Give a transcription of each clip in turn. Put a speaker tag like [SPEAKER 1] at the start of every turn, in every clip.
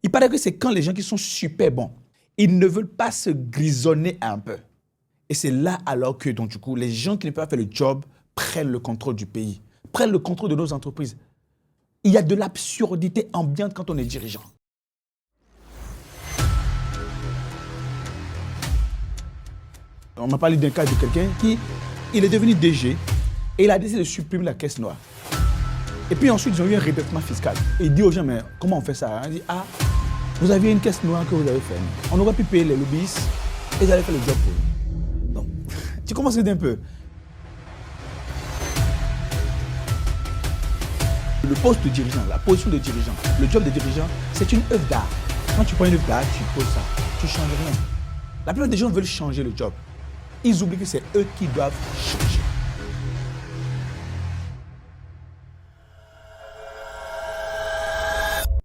[SPEAKER 1] Il paraît que c'est quand les gens qui sont super bons, ils ne veulent pas se grisonner un peu. Et c'est là alors que, donc, du coup, les gens qui ne peuvent pas faire le job prennent le contrôle du pays, prennent le contrôle de nos entreprises. Il y a de l'absurdité ambiante quand on est dirigeant. On m'a parlé d'un cas de quelqu'un qui il est devenu DG et il a décidé de supprimer la caisse noire. Et puis ensuite, ils ont eu un redressement fiscal. Et il dit aux gens, mais comment on fait ça? Il dit, vous aviez une caisse noire que vous avez faite. On aurait pu payer les lobbyistes et ils allaient faire le job pour vous. Donc, tu commences à aider un peu. Le poste de dirigeant, la position de dirigeant, le job de dirigeant, c'est une œuvre d'art. Quand tu prends une œuvre d'art, tu poses ça, tu ne changes rien. La plupart des gens veulent changer le job. Ils oublient que c'est eux qui doivent changer.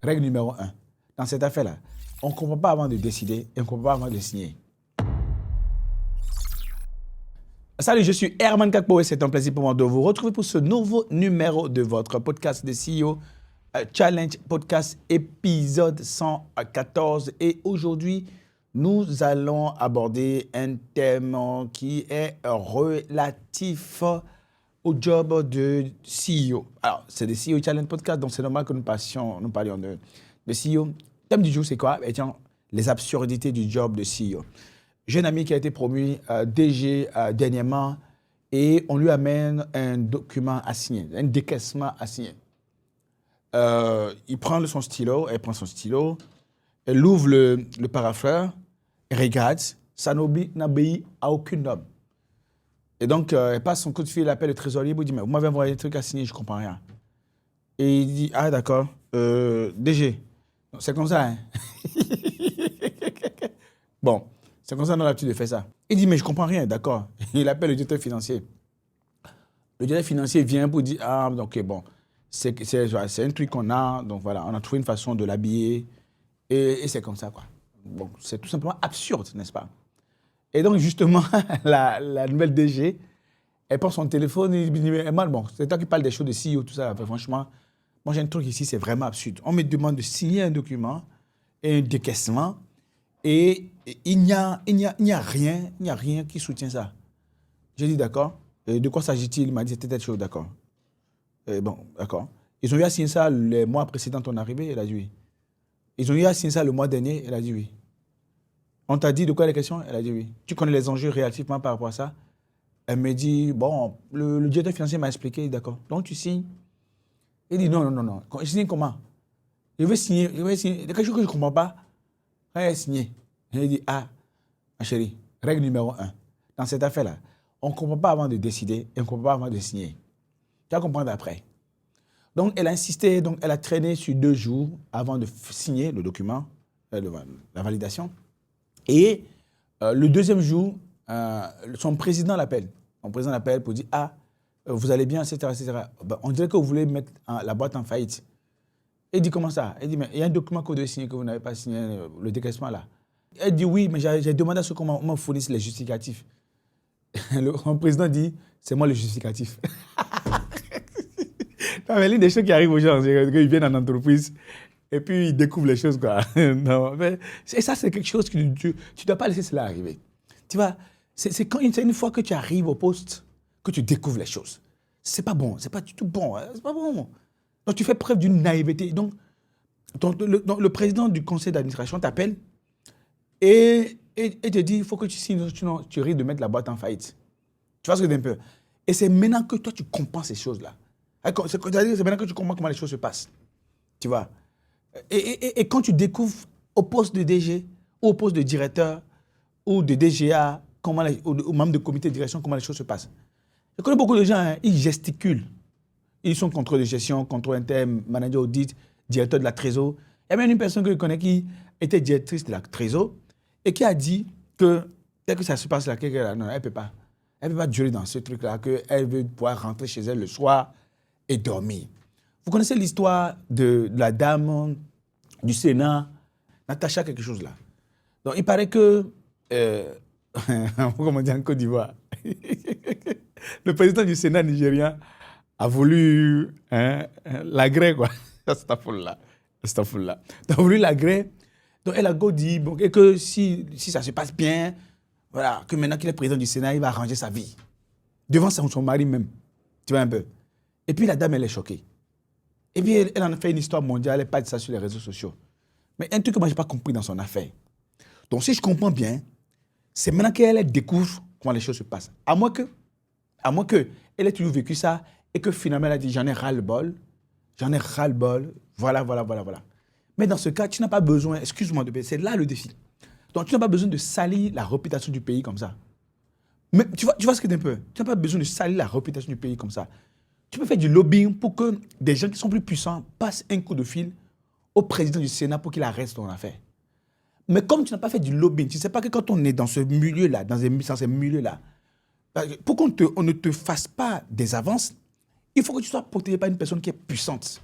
[SPEAKER 1] Règle numéro 1. Dans cette affaire-là, on ne comprend pas avant de décider et on ne comprend pas avant de signer. Salut, je suis Herman Kakpo et c'est un plaisir pour moi de vous retrouver pour ce nouveau numéro de votre podcast de CEO Challenge Podcast épisode 114. Et aujourd'hui, nous allons aborder un thème qui est relatif au job de CEO. Alors, c'est le CEO Challenge Podcast, donc c'est normal que nous parlions de CEO. Le thème du jour, c'est quoi? Eh bien, les absurdités du job de CEO. J'ai un ami qui a été promu DG dernièrement et on lui amène un document à signer, un décaissement à signer. Il prend son stylo, elle prend son stylo, elle ouvre le paraphrase, elle regarde, ça n'obéit à aucune norme. Et donc, elle passe son coup de fil, elle appelle le trésorier, il dit, mais vous m'avez envoyé des trucs à signer, je ne comprends rien. Et il dit, ah d'accord, DG, c'est comme ça, hein. Bon. C'est comme ça qu'on a l'habitude de faire ça. Il dit, mais je ne comprends rien, d'accord. Il appelle le directeur financier. Le directeur financier vient pour dire, ah, ok, bon, c'est un truc qu'on a, donc voilà, on a trouvé une façon de l'habiller, et c'est comme ça, quoi. Bon, c'est tout simplement absurde, n'est-ce pas? Et donc, justement, la nouvelle DG, elle prend son téléphone, et dit, mais Herman, bon, c'est toi qui parles des choses de CEO, tout ça, franchement, moi j'ai un truc ici, c'est vraiment absurde. On me demande de signer un document, et un décaissement, et il n'y a rien qui soutient ça. J'ai dit d'accord. De quoi s'agit-il? Il m'a dit c'était telle chose, d'accord. Bon, d'accord. Ils ont eu à signer ça le mois précédent ton arrivée, elle a dit oui. Ils ont eu à signer ça le mois dernier, elle a dit oui. On t'a dit de quoi la question? Elle a dit oui. Tu connais les enjeux relativement par rapport à ça? Elle me dit, bon, le directeur financier m'a expliqué, d'accord. Donc tu signes? Il dit non. Je signe comment? Je vais signer. Quelque chose que je ne comprends pas. Elle signé. Il dit, ma chérie, règle numéro 1. Dans cette affaire-là, on ne comprend pas avant de décider et on ne comprend pas avant de signer. Tu vas comprendre après. Donc, elle a insisté, donc elle a traîné sur 2 jours avant de signer le document, la validation. Et le deuxième jour, son président l'appelle. Son président l'appelle pour dire, vous allez bien, etc. Ben, on dirait que vous voulez mettre la boîte en faillite. Il dit, comment ça? Il dit, mais il y a un document que vous devez signer que vous n'avez pas signé, le décaissement là. Elle dit, oui, mais j'ai demandé à ce qu'on me fournisse les justificatifs. Le président dit, c'est moi le justificatif. Non, mais l'une des choses qui arrivent aux gens, c'est qu'ils viennent en entreprise et puis ils découvrent les choses, quoi. Non, mais, et ça, c'est quelque chose que tu ne dois pas laisser cela arriver. Tu vois, c'est une fois que tu arrives au poste que tu découvres les choses. C'est pas bon, c'est pas du tout bon. Hein, c'est pas bon. Donc, tu fais preuve d'une naïveté. Donc, le président du conseil d'administration t'appelle et te dit, il faut que tu signes, sinon tu risques de mettre la boîte en faillite. Tu vois ce que je veux dire un peu? Et c'est maintenant que toi, tu comprends ces choses-là. C'est maintenant que tu comprends comment les choses se passent. Tu vois? Et quand tu découvres au poste de DG, ou au poste de directeur, ou de DGA, ou membre de comité de direction, comment les choses se passent. Je connais beaucoup de gens, hein, ils gesticulent. Ils sont contrôle de gestion, contrôle interne, manager audit, directeur de la trésor. Il y a même une personne que je connais qui était directrice de la trésor et qui a dit que dès que ça se passe là, non, elle ne peut pas. Elle ne peut pas durer dans ce truc-là, qu'elle veut pouvoir rentrer chez elle le soir et dormir. Vous connaissez l'histoire de la dame du Sénat, Natacha quelque chose là. Donc il paraît que, comment dire en Côte d'Ivoire, le président du Sénat nigérien a voulu l'agréer, quoi. C'est ta folle là. Astaghfirullah. Tu as voulu l'agréer. Donc, elle a go dit bon, et que si ça se passe bien, voilà, que maintenant qu'il est président du Sénat, il va arranger sa vie. Devant son mari même. Tu vois un peu. Et puis la dame, elle est choquée. Et puis elle en a fait une histoire mondiale, elle parle de ça sur les réseaux sociaux. Mais un truc que moi, je n'ai pas compris dans son affaire. Donc, si je comprends bien, c'est maintenant qu'elle découvre comment les choses se passent. À moins que elle ait toujours vécu ça et que finalement, elle a dit j'en ai ras-le-bol, voilà. Mais dans ce cas, tu n'as pas besoin, excuse-moi, c'est là le défi. Donc, tu n'as pas besoin de salir la réputation du pays comme ça. Mais tu vois ce que c'est un peu. Tu n'as pas besoin de salir la réputation du pays comme ça. Tu peux faire du lobbying pour que des gens qui sont plus puissants passent un coup de fil au président du Sénat pour qu'il arrête ton affaire. Mais comme tu n'as pas fait du lobbying, tu ne sais pas que quand on est dans ce milieu-là, dans ces milieux-là, pour qu'on ne te fasse pas des avances, il faut que tu sois protégé par une personne qui est puissante.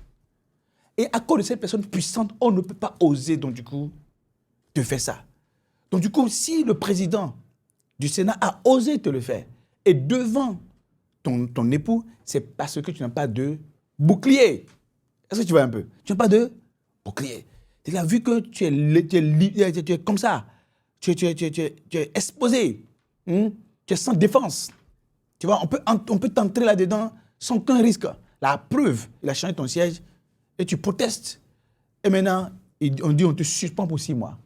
[SPEAKER 1] Et à cause de cette personne puissante, on ne peut pas oser, donc du coup, te faire ça. Donc du coup, si le président du Sénat a osé te le faire, et devant ton époux, c'est parce que tu n'as pas de bouclier. Est-ce que tu vois un peu? Tu n'as pas de bouclier. Tu as vu que tu es comme ça. Tu es exposé. Tu es sans défense. Tu vois, on peut t'entrer là-dedans sans aucun risque. La preuve, il a changé ton siège et tu protestes. Et maintenant, on dit on te suspend pour 6 mois.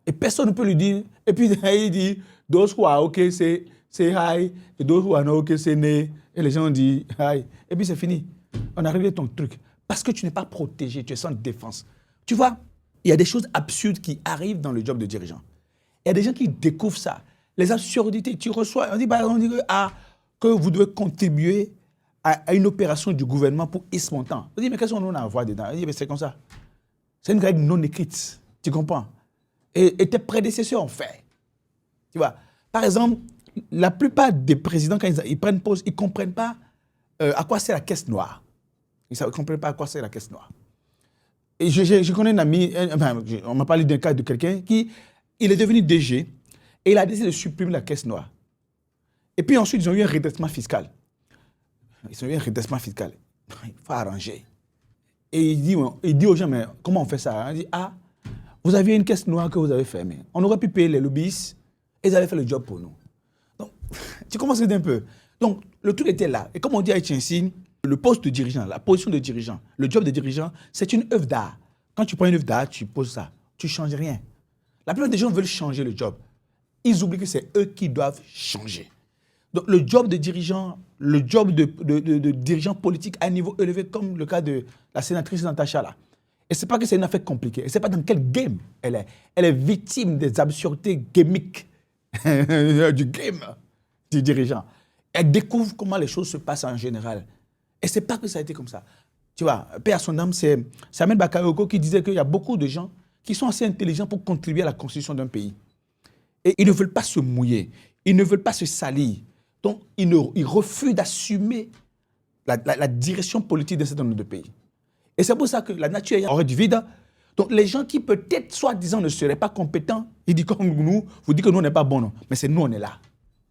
[SPEAKER 1] Et personne ne peut lui dire. Et puis, il dit, those who are okay, say hi. Et those who are not okay, say nay. Et les gens disent hi. Et puis, c'est fini. On a réglé ton truc. Parce que tu n'es pas protégé, tu es sans défense. Tu vois, il y a des choses absurdes qui arrivent dans le job de dirigeant. Il y a des gens qui découvrent ça. Les absurdités, tu reçois, on dit que vous devez contribuer à une opération du gouvernement pour X montant. On dit, mais qu'est-ce qu'on a à voir dedans? On dit, mais c'est comme ça. C'est une règle non écrite. Tu comprends? Et tes prédécesseurs ont fait. Tu vois? Par exemple, la plupart des présidents, quand ils prennent pause, ils ne comprennent pas à quoi sert la caisse noire. Ils ne comprennent pas à quoi sert la caisse noire. Et je connais un ami, on m'a parlé d'un cas de quelqu'un qui il est devenu DG et il a décidé de supprimer la caisse noire. Et puis ensuite, ils ont eu un redressement fiscal. Il faut arranger. Et il dit aux gens, mais comment on fait ça? Il dit, vous aviez une caisse noire que vous avez fermée. On aurait pu payer les lobbyistes et ils allaient faire le job pour nous. Donc, tu commences à dire un peu. Donc, le truc était là. Et comme on dit à HNC, le poste de dirigeant, la position de dirigeant, le job de dirigeant, c'est une œuvre d'art. Quand tu prends une œuvre d'art, tu poses ça. Tu ne changes rien. La plupart des gens veulent changer le job. Ils oublient que c'est eux qui doivent changer. Donc, le job de dirigeant, le job de dirigeant politique à un niveau élevé, comme le cas de la sénatrice Natacha, là. Et ce n'est pas que c'est une affaire compliquée. Et ce n'est pas dans quel game elle est. Elle est victime des absurdités gamiques du game du dirigeant. Elle découvre comment les choses se passent en général. Et ce n'est pas que ça a été comme ça. Tu vois, paix à son âme, c'est Samuel Bakayoko qui disait qu'il y a beaucoup de gens qui sont assez intelligents pour contribuer à la constitution d'un pays. Et ils ne veulent pas se mouiller. Ils ne veulent pas se salir. Donc, ils refusent d'assumer la direction politique d'un certain nombre de pays. Et c'est pour ça que la nature aurait du vide. Donc, les gens qui peut-être, soi-disant, ne seraient pas compétents, ils disent comme nous, vous dites que nous, on n'est pas bons, non. Mais c'est nous, on est là.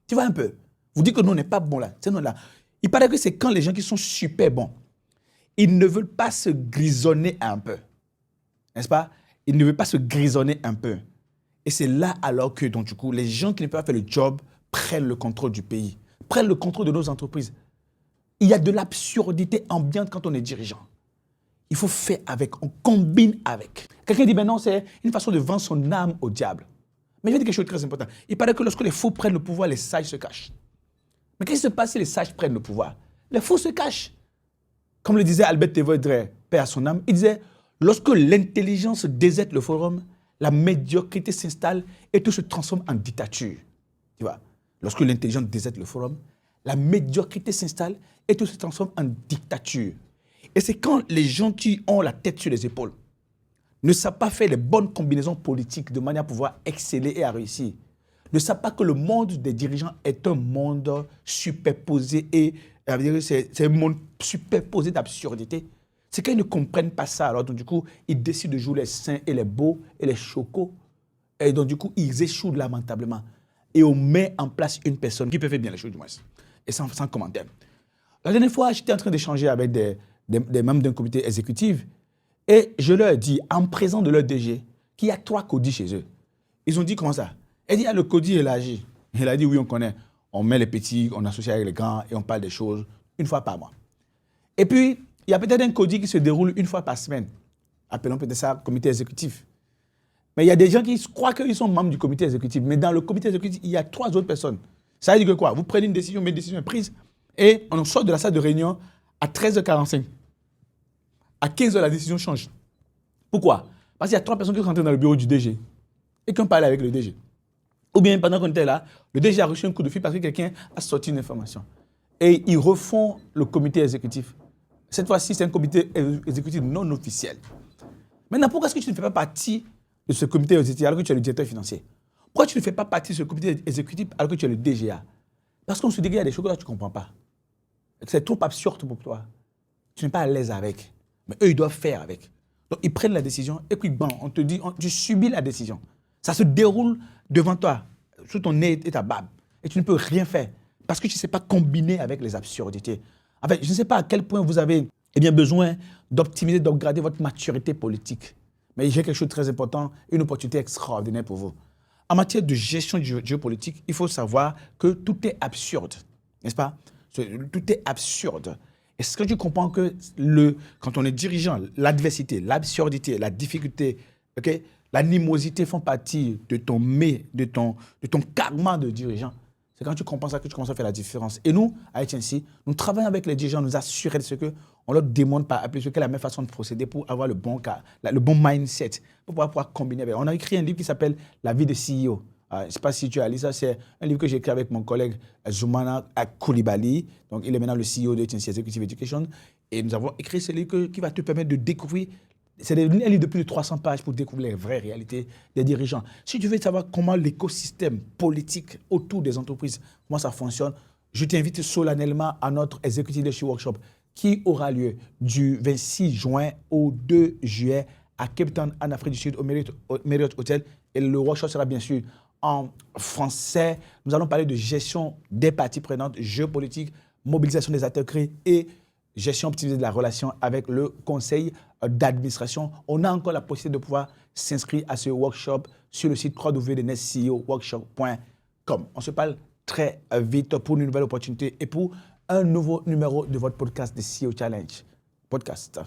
[SPEAKER 1] Tu vois un peu? Vous dites que nous, on n'est pas bons là. C'est nous là. Il paraît que c'est quand les gens qui sont super bons, ils ne veulent pas se grisonner un peu. N'est-ce pas? Ils ne veulent pas se grisonner un peu. Et c'est là alors que, donc, du coup, les gens qui ne peuvent pas faire le job prennent le contrôle du pays, prennent le contrôle de nos entreprises. Il y a de l'absurdité ambiante quand on est dirigeant. Il faut faire avec, on combine avec. Quelqu'un dit, ben non, c'est une façon de vendre son âme au diable. Mais je vais dire quelque chose de très important. Il paraît que lorsque les faux prennent le pouvoir, les sages se cachent. Mais qu'est-ce qui se passe si les sages prennent le pouvoir? Les faux se cachent. Comme le disait Albert Tévodre, paix à son âme, il disait, lorsque l'intelligence déserte le forum, la médiocrité s'installe et tout se transforme en dictature. Tu vois? Lorsque l'intelligence déserte le forum, la médiocrité s'installe et tout se transforme en dictature. Et c'est quand les gens qui ont la tête sur les épaules ne savent pas faire les bonnes combinaisons politiques de manière à pouvoir exceller et à réussir, ne savent pas que le monde des dirigeants est un monde superposé et c'est un monde superposé d'absurdité. C'est qu'ils ne comprennent pas ça. Alors, donc, du coup, ils décident de jouer les saints et les beaux et les chocos. Et donc, du coup, ils échouent lamentablement. Et on met en place une personne qui peut faire bien les choses, du moins. Et sans commentaire. La dernière fois, j'étais en train d'échanger avec des membres d'un comité exécutif. Et je leur ai dit, en présence de leur DG, qu'il y a 3 codis chez eux. Ils ont dit, comment ça? Elle dit, il y a le codis et l'AG. Il a dit, oui, on connaît. On met les petits, on associe avec les grands et on parle des choses une fois par mois. Et puis, il y a peut-être un codis qui se déroule une fois par semaine. Appelons peut-être ça comité exécutif. Mais il y a des gens qui croient qu'ils sont membres du comité exécutif. Mais dans le comité exécutif, il y a 3 autres personnes. Ça veut dire que quoi? Vous prenez une décision, mais une décision est prise. Et on sort de la salle de réunion à 13h45. À 15h, la décision change. Pourquoi? Parce qu'il y a 3 personnes qui sont rentrées dans le bureau du DG et qui ont parlé avec le DG. Ou bien, pendant qu'on était là, le DG a reçu un coup de fil parce que quelqu'un a sorti une information. Et ils refont le comité exécutif. Cette fois-ci, c'est un comité exécutif non officiel. Maintenant, pourquoi est-ce que tu ne fais pas partie de ce comité exécutif alors que tu es le directeur financier? Pourquoi tu ne fais pas partie de ce comité exécutif alors que tu es le DGA? Parce qu'on se dit qu'il y a des choses que tu ne comprends pas. C'est trop absurde pour toi. Tu n'es pas à l'aise avec. Mais eux, ils doivent faire avec. Donc, ils prennent la décision et puis, bon, on te dit, tu subis la décision. Ça se déroule devant toi, sous ton nez et ta barbe. Et tu ne peux rien faire parce que tu ne sais pas combiner avec les absurdités. En fait, je ne sais pas à quel point vous avez besoin d'optimiser, d'upgrader votre maturité politique. Mais j'ai quelque chose de très important, une opportunité extraordinaire pour vous. En matière de gestion géopolitique, il faut savoir que tout est absurde, n'est-ce pas? Tout est absurde. Est-ce que tu comprends que quand on est dirigeant, l'adversité, l'absurdité, la difficulté, okay, l'animosité font partie de ton karma de dirigeant? C'est quand tu comprends ça que tu commences à faire la différence. Et nous, à HNC, nous travaillons avec les dirigeants, nous assurer de ce qu'on leur demande par appeler ce qu'est la même façon de procéder pour avoir le bon mindset, pour pouvoir combiner avec. On a écrit un livre qui s'appelle La vie de CEO. Je ne sais pas si tu as lu ça, c'est un livre que j'ai écrit avec mon collègue Zoumana Koulibaly. Donc, il est maintenant le CEO de HNC Executive Education. Et nous avons écrit ce livre qui va te permettre de découvrir. C'est un livre de plus de 300 pages pour découvrir les vraies réalités des dirigeants. Si tu veux savoir comment l'écosystème politique autour des entreprises, comment ça fonctionne, je t'invite solennellement à notre Executive Leadership Workshop qui aura lieu du 26 juin au 2 juillet à Cape Town, en Afrique du Sud, au Marriott Hotel. Et le workshop sera bien sûr en français. Nous allons parler de gestion des parties prenantes, jeux politiques, mobilisation des acteurs clés et gestion optimisée de la relation avec le conseil d'administration. On a encore la possibilité de pouvoir s'inscrire à ce workshop sur le site www.nestceoworkshop.com. On se parle très vite pour une nouvelle opportunité et pour un nouveau numéro de votre podcast, The CEO Challenge Podcast.